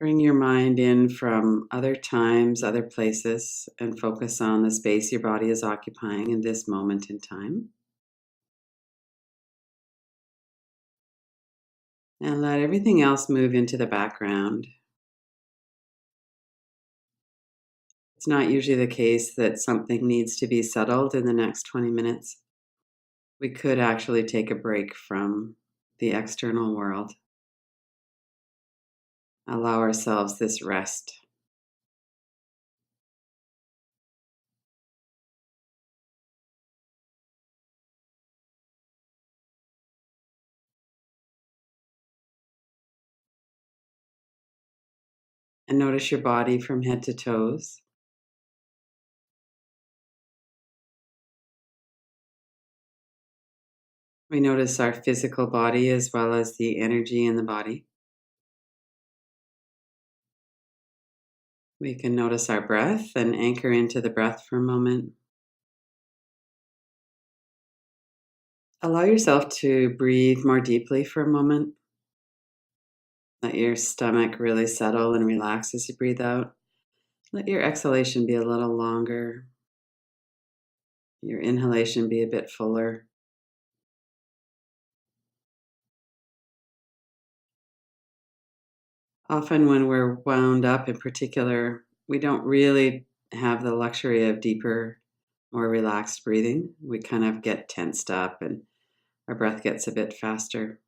Bring your mind in from other times, other places, and focus on the space your body is occupying in this moment in time. And let everything else move into the background. It's not usually the case that something needs to be settled in the next 20 minutes. We could actually take a break from the external world, allow ourselves this rest. And notice your body from head to toes. We notice our physical body as well as the energy in the body. We can notice our breath and anchor into the breath for a moment. Allow yourself to breathe more deeply for a moment. Let your stomach really settle and relax as you breathe out. Let your exhalation be a little longer. Your inhalation be a bit fuller. Often, when we're wound up in particular, we don't really have the luxury of deeper, more relaxed breathing. We kind of get tensed up and our breath gets a bit faster.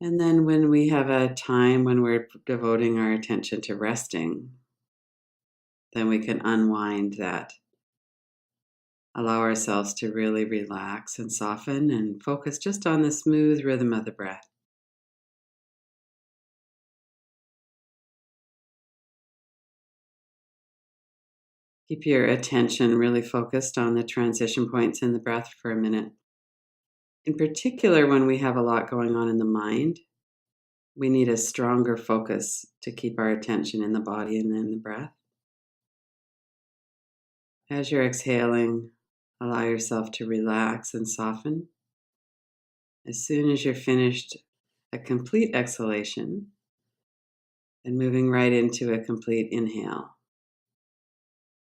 And then, when we have a time when we're devoting our attention to resting, then we can unwind that. Allow ourselves to really relax and soften and focus just on the smooth rhythm of the breath. Keep your attention really focused on the transition points in the breath for a minute. In particular, when we have a lot going on in the mind, we need a stronger focus to keep our attention in the body and in the breath. As you're exhaling, allow yourself to relax and soften. As soon as you're finished a complete exhalation, and moving right into a complete inhale.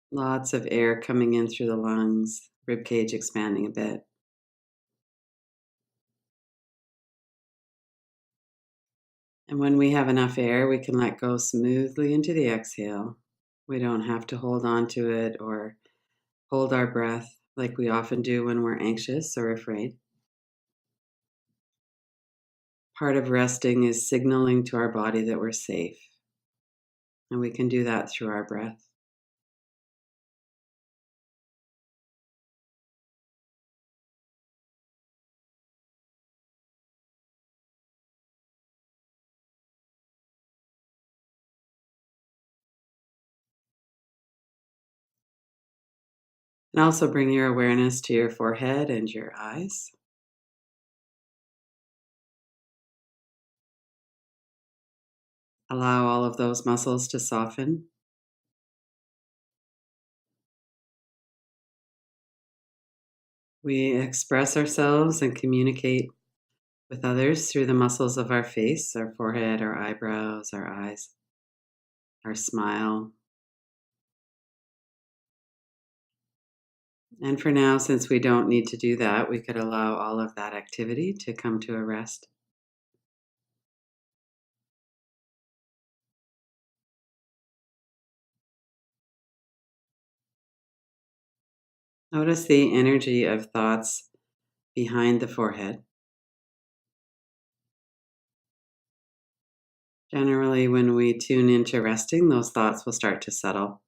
Lots of air coming in through the lungs, ribcage expanding a bit. And when we have enough air, we can let go smoothly into the exhale. We don't have to hold on to it or hold our breath like we often do when we're anxious or afraid. Part of resting is signaling to our body that we're safe. And we can do that through our breath. And also bring your awareness to your forehead and your eyes. Allow all of those muscles to soften. We express ourselves and communicate with others through the muscles of our face, our forehead, our eyebrows, our eyes, our smile. And for now, since we don't need to do that, we could allow all of that activity to come to a rest. Notice the energy of thoughts behind the forehead. Generally, when we tune into resting, those thoughts will start to settle.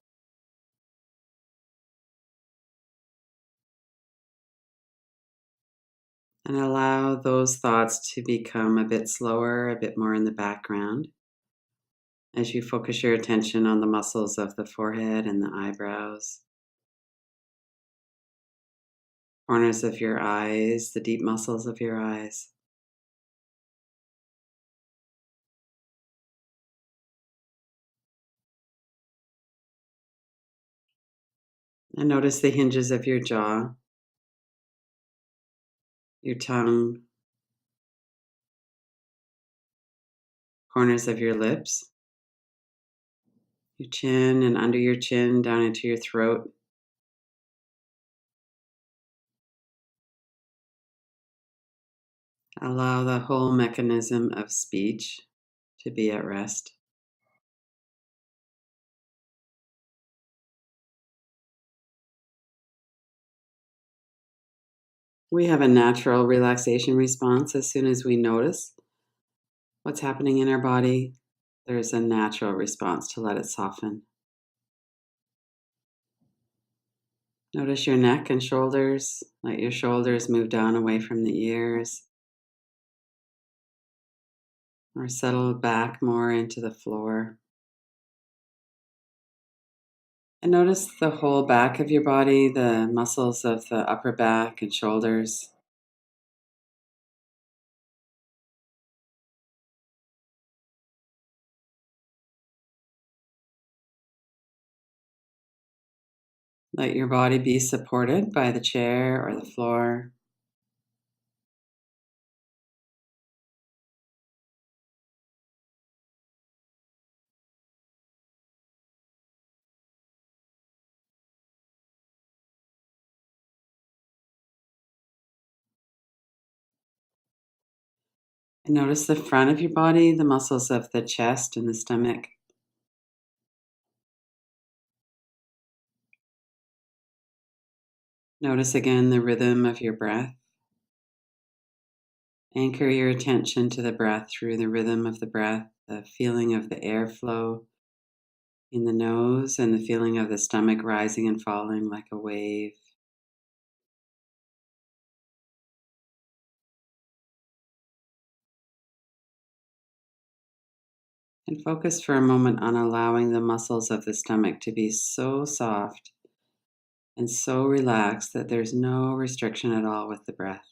And allow those thoughts to become a bit slower, a bit more in the background as you focus your attention on the muscles of the forehead and the eyebrows, corners of your eyes, the deep muscles of your eyes. And notice the hinges of your jaw, your tongue, corners of your lips, your chin and under your chin down into your throat. Allow the whole mechanism of speech to be at rest. We have a natural relaxation response as soon as we notice what's happening in our body. There's a natural response to let it soften. Notice your neck and shoulders. Let your shoulders move down away from the ears or settle back more into the floor. And notice the whole back of your body, the muscles of the upper back and shoulders. Let your body be supported by the chair or the floor. And notice the front of your body, the muscles of the chest and the stomach. Notice again the rhythm of your breath. Anchor your attention to the breath through the rhythm of the breath, the feeling of the airflow in the nose, and the feeling of the stomach rising and falling like a wave. And focus for a moment on allowing the muscles of the stomach to be so soft and so relaxed that there's no restriction at all with the breath.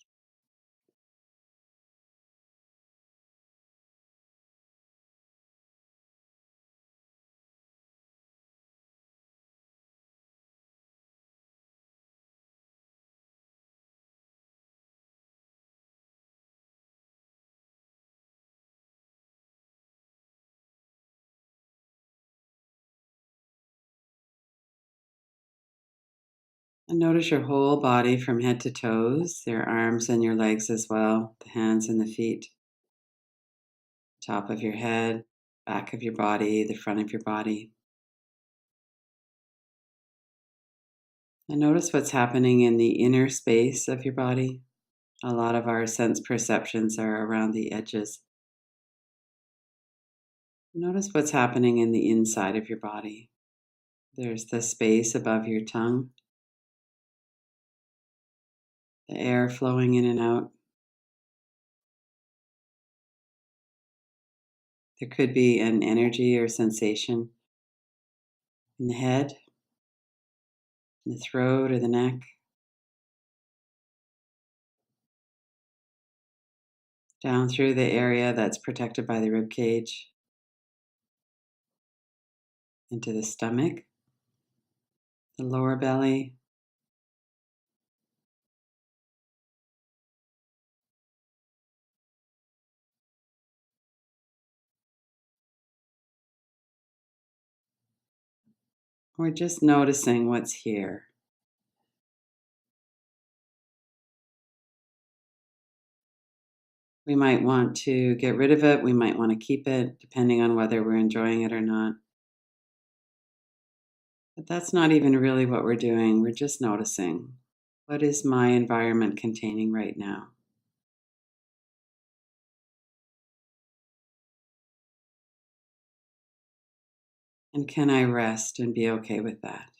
And notice your whole body from head to toes, your arms and your legs as well, the hands and the feet, top of your head, back of your body, the front of your body. And notice what's happening in the inner space of your body. A lot of our sense perceptions are around the edges. Notice what's happening in the inside of your body. There's the space above your tongue, the air flowing in and out. There could be an energy or sensation in the head, in the throat, or the neck. Down through the area that's protected by the ribcage, into the stomach, the lower belly, we're just noticing what's here. We might want to get rid of it, we might want to keep it, depending on whether we're enjoying it or not. But that's not even really what we're doing, we're just noticing. What is my environment containing right now? And can I rest and be okay with that?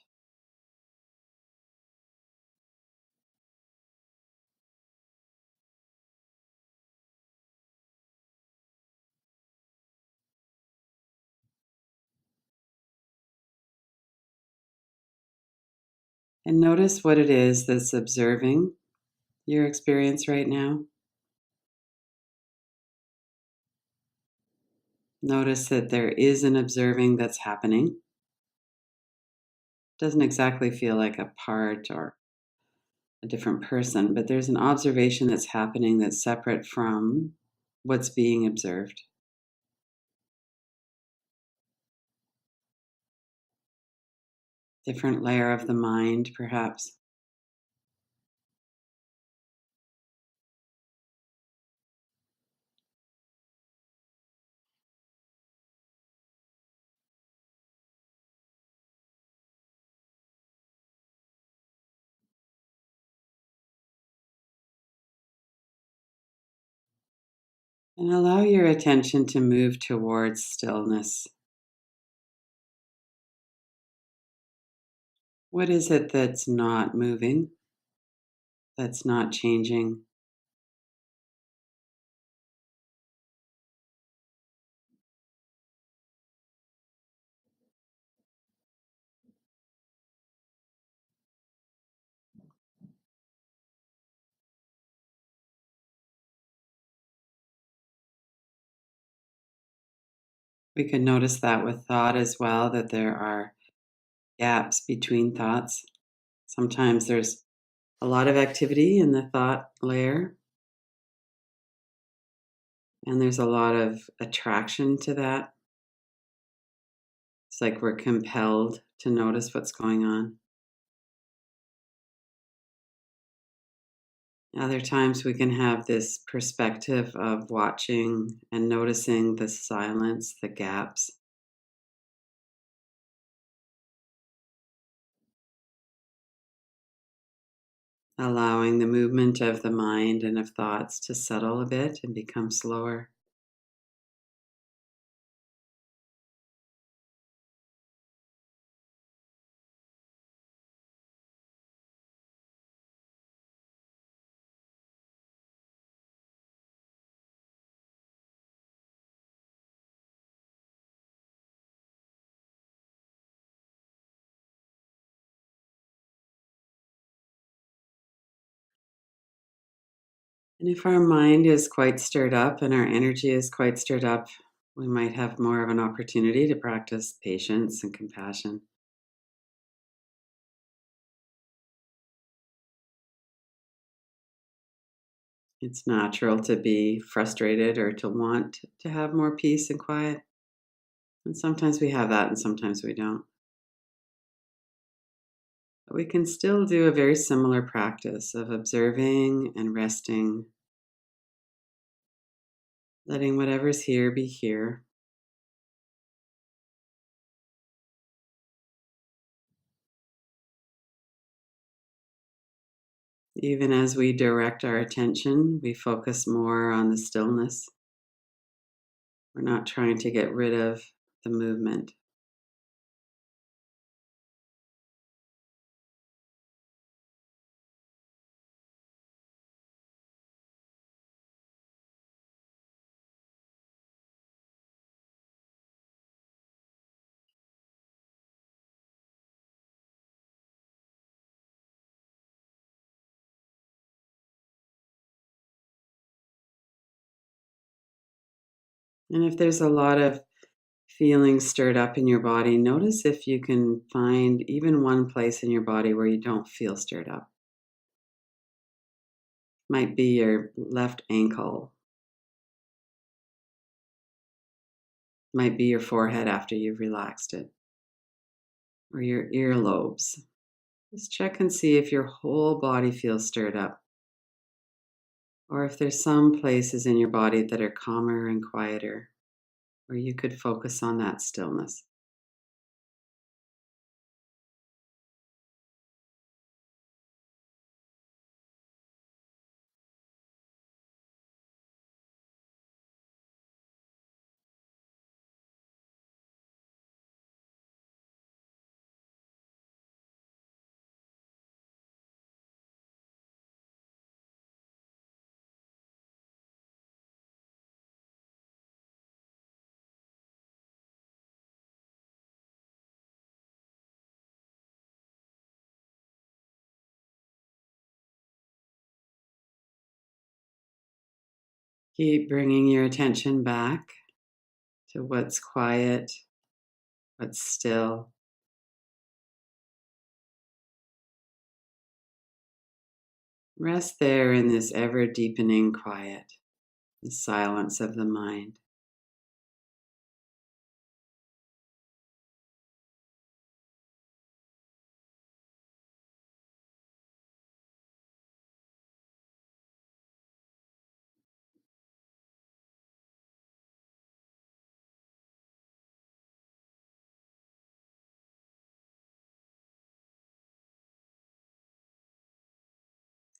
And notice what it is that's observing your experience right now. Notice that there is an observing that's happening. Doesn't exactly feel like a part or a different person, but there's an observation that's happening that's separate from what's being observed. different layer of the mind, perhaps. And allow your attention to move towards stillness. What is it that's not moving, that's not changing? We can notice that with thought as well, that there are gaps between thoughts. Sometimes there's a lot of activity in the thought layer, and there's a lot of attraction to that. It's like we're compelled to notice what's going on. Other times we can have this perspective of watching and noticing the silence, the gaps, allowing the movement of the mind and of thoughts to settle a bit and become slower. And if our mind is quite stirred up and our energy is quite stirred up, we might have more of an opportunity to practice patience and compassion. It's natural to be frustrated or to want to have more peace and quiet. And sometimes we have that and sometimes we don't. But we can still do a very similar practice of observing and resting, letting whatever's here be here. Even as we direct our attention, we focus more on the stillness. We're not trying to get rid of the movement. And if there's a lot of feeling stirred up in your body, notice if you can find even one place in your body where you don't feel stirred up. Might be your left ankle, might be your forehead after you've relaxed it, or your earlobes. Just check and see if your whole body feels stirred up, or if there's some places in your body that are calmer and quieter, where you could focus on that stillness. Keep bringing your attention back to what's quiet, what's still. Rest there in this ever deepening quiet, the silence of the mind.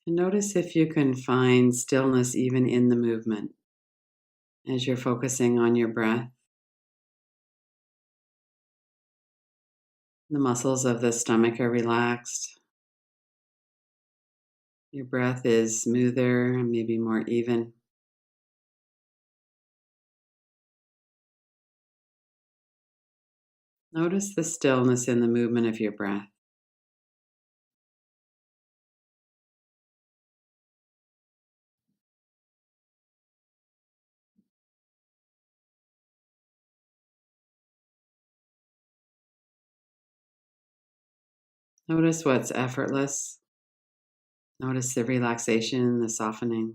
And notice if you can find stillness even in the movement as you're focusing on your breath. The muscles of the stomach are relaxed. Your breath is smoother and maybe more even. Notice the stillness in the movement of your breath. Notice what's effortless. Notice the relaxation, the softening.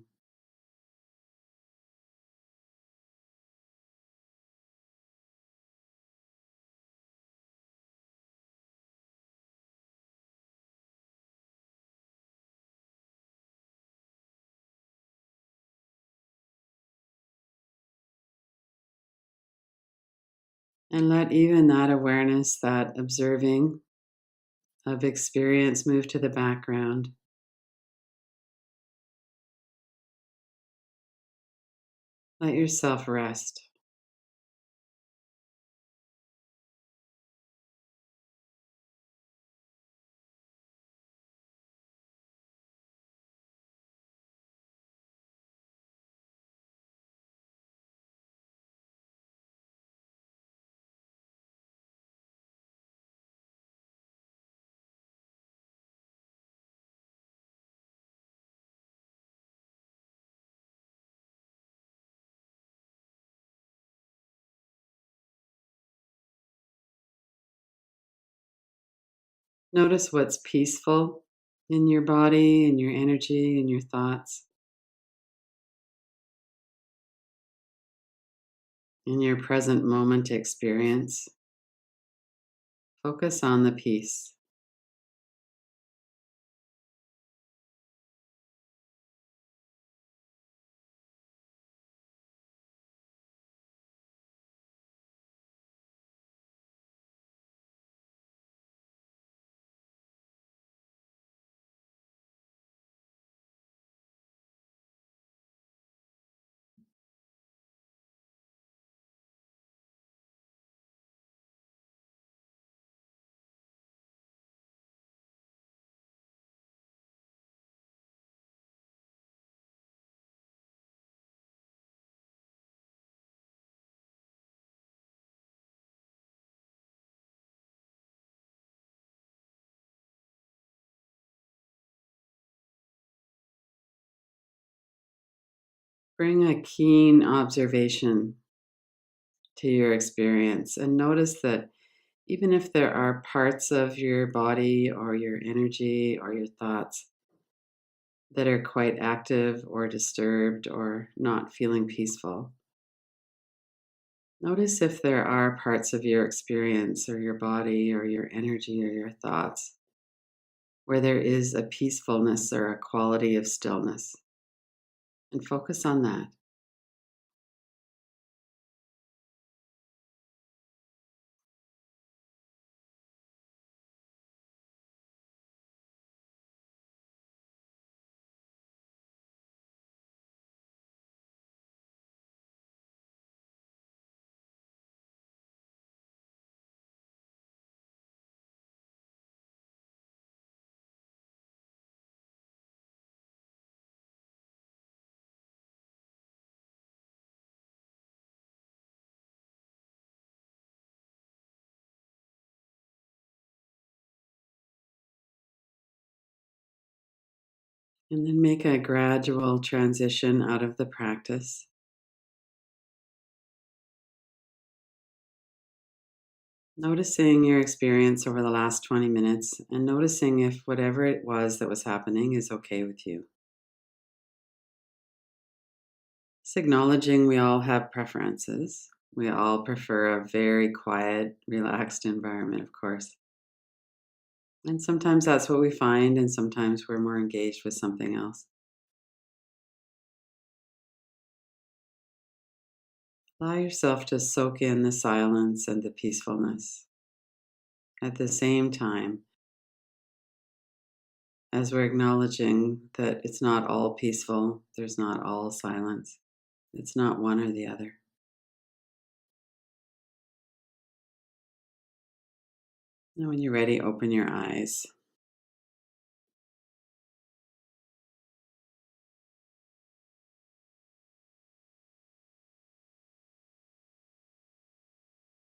And let even that awareness, that observing of experience move to the background. Let yourself rest. Notice what's peaceful in your body, in your energy, in your thoughts, in your present moment experience. Focus on the peace. Bring a keen observation to your experience and notice that even if there are parts of your body or your energy or your thoughts that are quite active or disturbed or not feeling peaceful, notice if there are parts of your experience or your body or your energy or your thoughts where there is a peacefulness or a quality of stillness, and focus on that. And then make a gradual transition out of the practice, noticing your experience over the last 20 minutes and noticing if whatever it was that was happening is okay with you. Just acknowledging we all have preferences. We all prefer a very quiet, relaxed environment, of course. And sometimes that's what we find, and sometimes we're more engaged with something else. Allow yourself to soak in the silence and the peacefulness. At the same time, as we're acknowledging that it's not all peaceful, there's not all silence. It's not one or the other. And when you're ready, open your eyes.